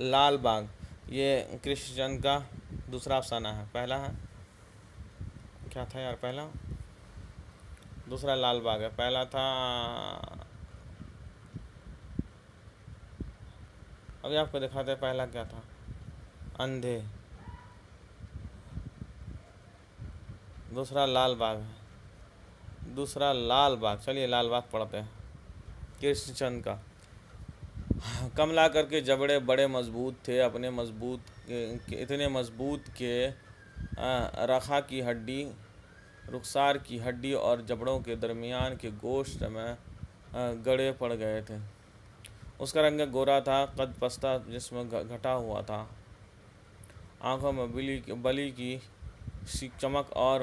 لال باغ یہ کرشن چند کا دوسرا افسانہ ہے. پہلا ہے کیا تھا یار؟ پہلا دوسرا لال باغ ہے. پہلا تھا ابھی آپ کو دکھاتے. پہلا کیا تھا؟ اندھے. دوسرا لال باغ ہے. دوسرا لال باغ. چلیے لال باغ پڑھتے ہیں. کرشن چند کا کملا کر کے جبڑے بڑے مضبوط تھے، اپنے اتنے مضبوط کہ رخا کی ہڈی، رخسار کی ہڈی اور جبڑوں کے درمیان کے گوشت میں گڑے پڑ گئے تھے. اس کا رنگ گورا تھا، قد پستہ، جسم گھٹا ہوا تھا. آنکھوں میں بلی کی سی چمک اور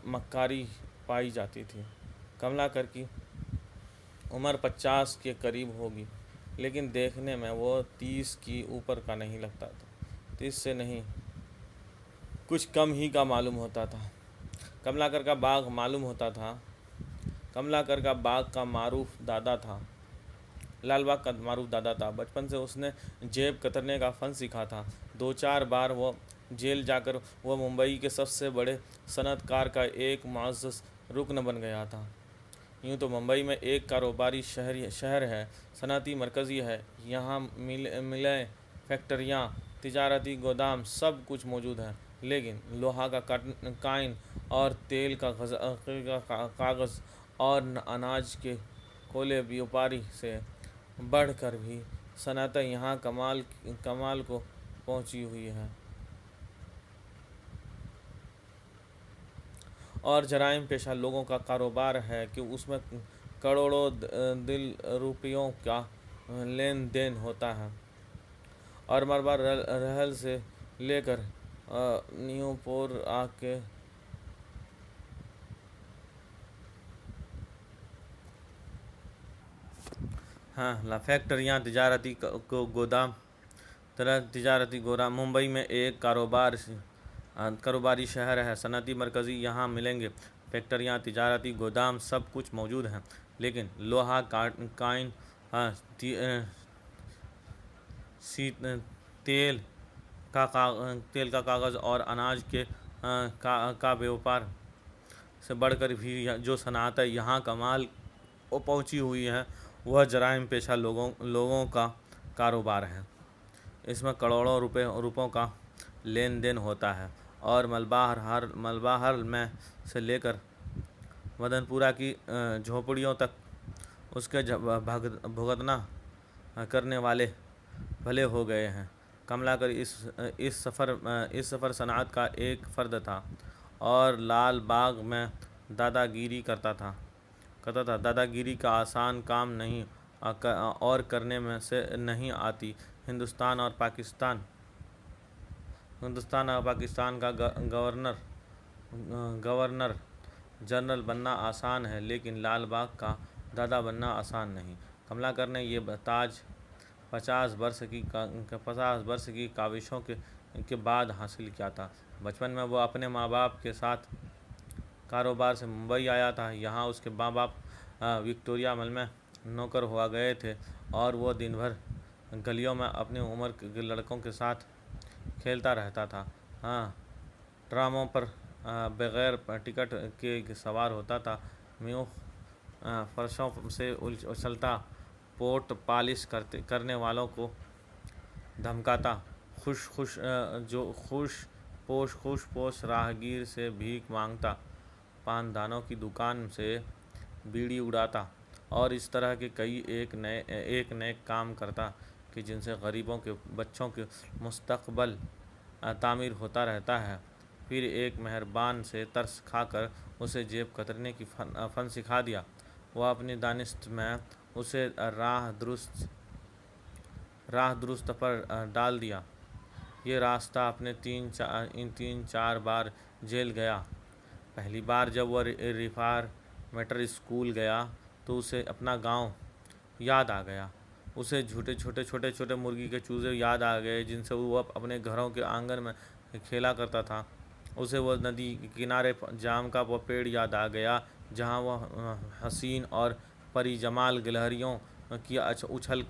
مکاری پائی جاتی تھی. کملا کر کی عمر 50 کے قریب ہوگی، لیکن دیکھنے میں وہ 30 کی اوپر کا نہیں لگتا تھا. 30 سے نہیں، کچھ کم ہی کا معلوم ہوتا تھا. کملا کر کا باغ معلوم ہوتا تھا. کملا کر کا باغ کا معروف دادا تھا. لال باغ کا معروف دادا تھا. بچپن سے اس نے جیب کترنے کا فن سیکھا تھا. 2-4 بار وہ جیل جا کر وہ ممبئی کے سب سے بڑے صنعت کار کا ایک معزز رکن بن گیا تھا. یوں تو ممبئی میں ایک کاروباری شہر ہے، صنعتی مرکزی ہے. یہاں ملیں، فیکٹریاں، تجارتی گودام سب کچھ موجود ہیں. لیکن لوہا کا کائن اور تیل کا کاغذ اور اناج کے کھولے بیوپاری سے بڑھ کر بھی صنعتیں یہاں کمال کو پہنچی ہوئی ہیں. اور جرائم پیشہ لوگوں کا کاروبار ہے کہ اس میں کروڑوں روپیوں کا لین دین ہوتا ہے. اور مربع رحل سے لے کر نیوپور کے فیکٹریاں، تجارتی گودام. ممبئی میں ایک کاروباری شہر ہے، صنعتی مرکزی. یہاں ملیں گے، فیکٹریاں، تجارتی گودام سب کچھ موجود ہیں. لیکن لوہا کائن، تیل کا کاغذ اور اناج کے کا بیوپار سے بڑھ کر بھی جو صنعتیں یہاں کمال کو پہنچی ہوئی ہیں وہ جرائم پیشہ لوگوں کا کاروبار ہے. اس میں کروڑوں روپوں کا لین دین ہوتا ہے. اور ملبہ ہر میں سے لے کر مدن پورہ کی جھونپڑیوں تک اس کے بھگتنا کرنے والے بھلے ہو گئے ہیں. کملا کر اس سفر صنعت کا ایک فرد تھا اور لال باغ میں دادا گیری کرتا تھا. دادا گیری کا آسان کام نہیں اور کرنے میں سے نہیں آتی. ہندوستان اور پاکستان کا گورنر جنرل بننا آسان ہے، لیکن لال باغ کا دادا بننا آسان نہیں. کملا کر نے یہ تاج 50 برس کی کاوشوں کے بعد حاصل کیا تھا. بچپن میں وہ اپنے ماں باپ کے ساتھ کاروبار سے ممبئی آیا تھا. یہاں اس کے ماں باپ وکٹوریہ مل میں نوکر ہوا گئے تھے اور وہ دن بھر گلیوں میں اپنی عمر کے لڑکوں کے ساتھ کھیلتا رہتا تھا. ٹراموں پر بغیر ٹکٹ کے سوار ہوتا تھا. فرشوں سے اچھلتا، پوٹ پالش کرنے والوں کو دھمکاتا، خوش پوش راہگیر سے بھیک مانگتا، پان دانوں کی دکان سے بیڑی اڑاتا اور اس طرح کے کئی ایک نیک کام کرتا کہ جن سے غریبوں کے بچوں کے مستقبل تعمیر ہوتا رہتا ہے. پھر ایک مہربان سے ترس کھا کر اسے جیب کترنے کی فن سکھا دیا. وہ اپنی دانست میں اسے راہ درست پر ڈال دیا. یہ راستہ اپنے 3-4 بار جیل گیا. پہلی بار جب وہ ریفارمیٹر اسکول گیا تو اسے اپنا گاؤں یاد آ گیا. اسے چھوٹے مرغی کے چوزے یاد آ گئے جن سے وہ اپنے گھروں کے آنگن میں کھیلا کرتا تھا. اسے وہ ندی کے کنارے جام کا وہ پیڑ یاد آ گیا جہاں وہ حسین اور پری جمال گلہریوں کی اچھل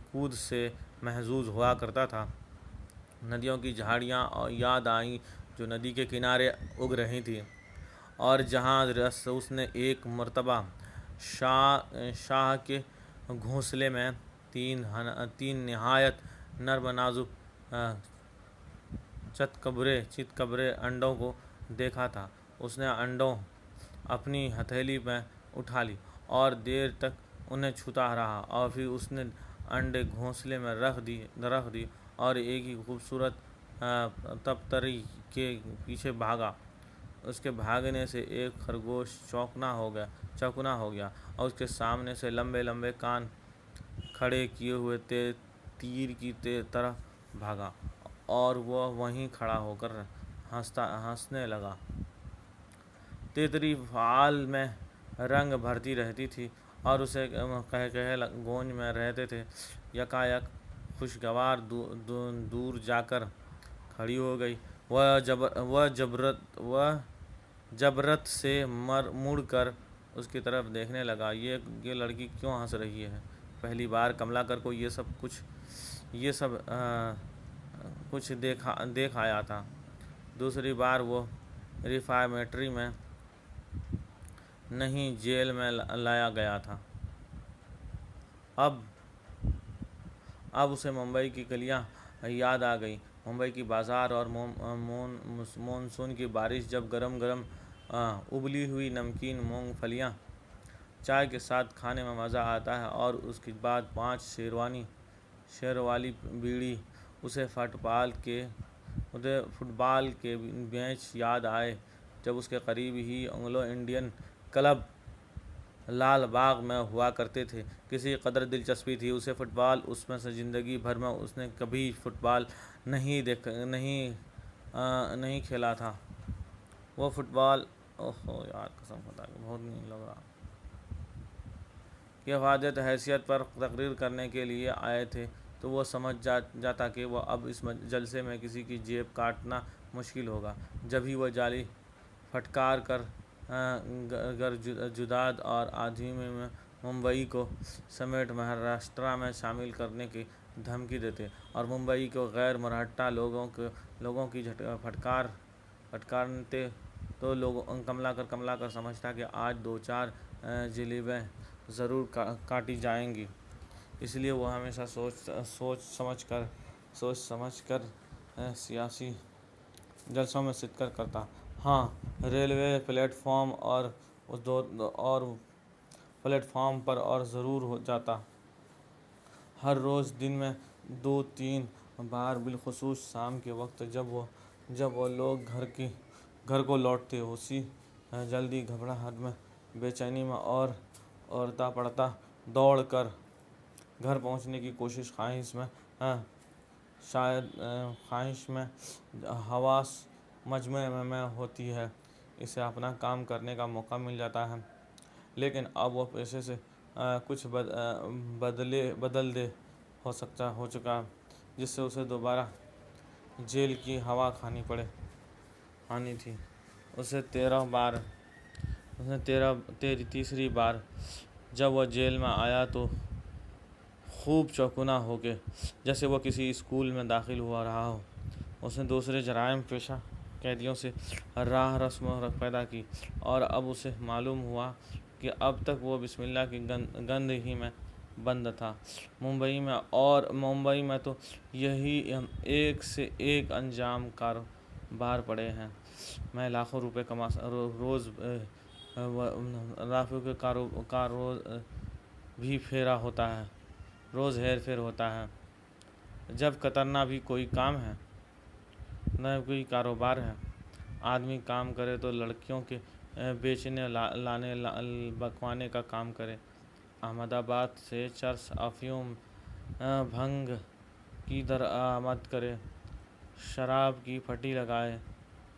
کود سے محظوظ ہوا کرتا تھا۔ ندیوں کی جھاڑیاں یاد آئیں جو ندی کے کنارے اگ رہی تھیں، اور جہاں اس نے ایک مرتبہ شاہ کے گھونسلے میں تین نہایت نرم و نازک چتکبرے انڈوں کو دیکھا تھا۔ اس نے انڈوں اپنی ہتھیلی میں اٹھا لی اور دیر تک انہیں چھوتا رہا، اور پھر اس نے انڈے گھونسلے میں رکھ دی اور ایک ہی خوبصورت تبتری کے پیچھے بھاگا۔ اس کے بھاگنے سے ایک خرگوش چوکنا ہو گیا اور اس کے سامنے سے لمبے لمبے کان کھڑے کیے ہوئے تیر کی طرح بھاگا، اور وہ وہیں کھڑا ہو کر ہنسنے لگا۔ تیتری فال میں رنگ بھرتی رہتی تھی اور اسے قہقہے گونج میں رہتے تھے۔ یکایک خوشگوار دور جا کر کھڑی ہو گئی۔ وہ جبرت سے مڑ کر اس کی طرف دیکھنے لگا۔ یہ لڑکی کیوں ہنس رہی ہے؟ پہلی بار کملاکر کو یہ سب کچھ دیکھ آیا تھا۔ دوسری بار وہ ریفارمیٹری میں نہیں، جیل میں لایا گیا تھا۔ اب اسے ممبئی کی گلیاں یاد آ گئیں، ممبئی کی بازار اور مونسون کی بارش، جب گرم گرم ابلی ہوئی نمکین مونگ پھلیاں چائے کے ساتھ کھانے میں مزہ آتا ہے، اور اس کے بعد 5 شیر والی بیڑی۔ اسے فٹ بال کے میچ یاد آئے جب اس کے قریب ہی Anglo Indian club Lal Bagh میں ہوا کرتے تھے۔ کسی قدر دلچسپی تھی اسے فٹ بال میں، زندگی بھر میں اس نے کبھی فٹ بال نہیں کھیلا تھا۔ وہ فٹ بال قسم خدا کی بہت نہیں لگ رہا کہ افادیت حیثیت پر تقریر کرنے کے لیے آئے تھے، تو وہ سمجھ جاتا کہ وہ اب اس جلسے میں کسی کی جیب کاٹنا مشکل ہوگا۔ جب ہی وہ جعلی پھٹکار کر گرجداد اور آدمی میں ممبئی کو سمیت مہاراشٹر میں شامل کرنے کی دھمکی دیتے، اور ممبئی کو غیر مرہٹہ لوگوں کی پھٹکارتے، تو کملاکر سمجھتا کہ آج 2-4 جلیبیں ضرور کاٹی جائیں گی۔ اس لیے وہ ہمیشہ سوچ سمجھ کر سیاسی جلسوں میں شرکت کرتا۔ ہاں، ریلوے پلیٹ فارم پر اور ضرور جاتا۔ ہر روز دن میں 2-3 بار، بالخصوص شام کے وقت جب وہ لوگ گھر کو لوٹتے، اسی جلدی گھبراہٹ میں، بے چینی میں اور اوڑھتا پڑتا دوڑ کر گھر پہنچنے کی خواہش میں حواس مجمع میں ہوتی ہے۔ اسے اپنا کام کرنے کا موقع مل جاتا ہے، لیکن اب وہ پیشے سے کچھ بدل ہو چکا، جس سے اسے دوبارہ جیل کی ہوا کھانی تھی۔ تیسری بار جب وہ جیل میں آیا تو خوب چوکنا ہو کے، جیسے وہ کسی اسکول میں داخل ہو رہا ہو۔ اس نے دوسرے جرائم پیشہ قیدیوں سے راہ رسم پیدا کی، اور اب اسے معلوم ہوا کہ اب تک وہ بسم اللہ کی گند ہی میں بند تھا۔ ممبئی میں تو یہی ایک سے ایک انجام کاروبار پڑے ہیں۔ میں لاکھوں روپے روز بھی روز ہیر پھیر ہوتا ہے۔ جب قطر نہ بھی کوئی کام ہے، نہ کوئی کاروبار ہے۔ آدمی کام کرے تو لڑکیوں کے بیچنے لانے بکوانے کا کام کرے، احمد آباد سے چرس، افیون، بھنگ کی درآمد کرے، شراب کی پھٹی لگائے،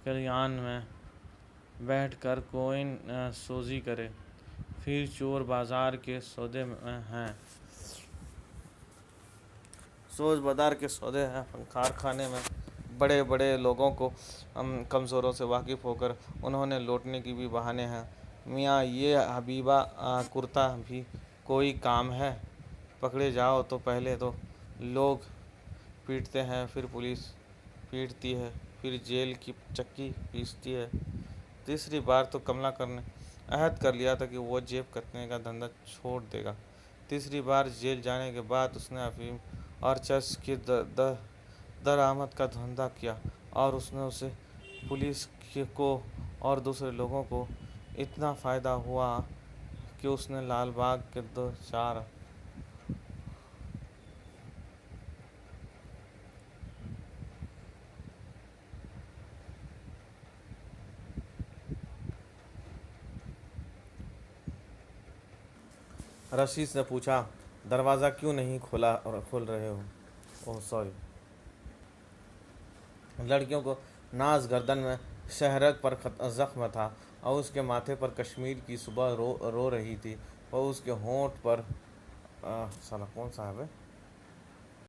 کلیان میں بیٹھ کر کوئن سوزی کرے، پھر چور بازار کے سودے ہیں، کارخانے میں بڑے بڑے لوگوں کو کمزوروں سے واقف ہو کر انہیں لوٹنے کے بھی بہانے ہیں۔ میاں یہ حبیبہ کرتا بھی کوئی کام ہے؟ پکڑے جاؤ تو پہلے تو لوگ پیٹتے ہیں، پھر پولیس پیٹتی ہے، پھر جیل کی چکی پیستی ہے۔ تیسری بار تو کملاکر نے عہد کر لیا تھا کہ وہ جیب کتنے کا دھندا چھوڑ دے گا۔ تیسری بار جیل جانے کے بعد اس نے افیون اور چرس کی درآمد کا دھندا کیا، اور اس سے پولیس کو اور دوسرے لوگوں کو اتنا فائدہ ہوا کہ اس نے لال باغ کے 2-4رشید نے پوچھا، دروازہ کیوں نہیں کھول رہے ہو؟ اوہ سوری۔ لڑکیوں کو ناز گردن میں شہرگ پر زخم تھا، اور اس کے ماتھے پر کشمیر کی صبح رو رہی تھی، اور اس کے ہونٹ پر سالا کون سا ہے بے؟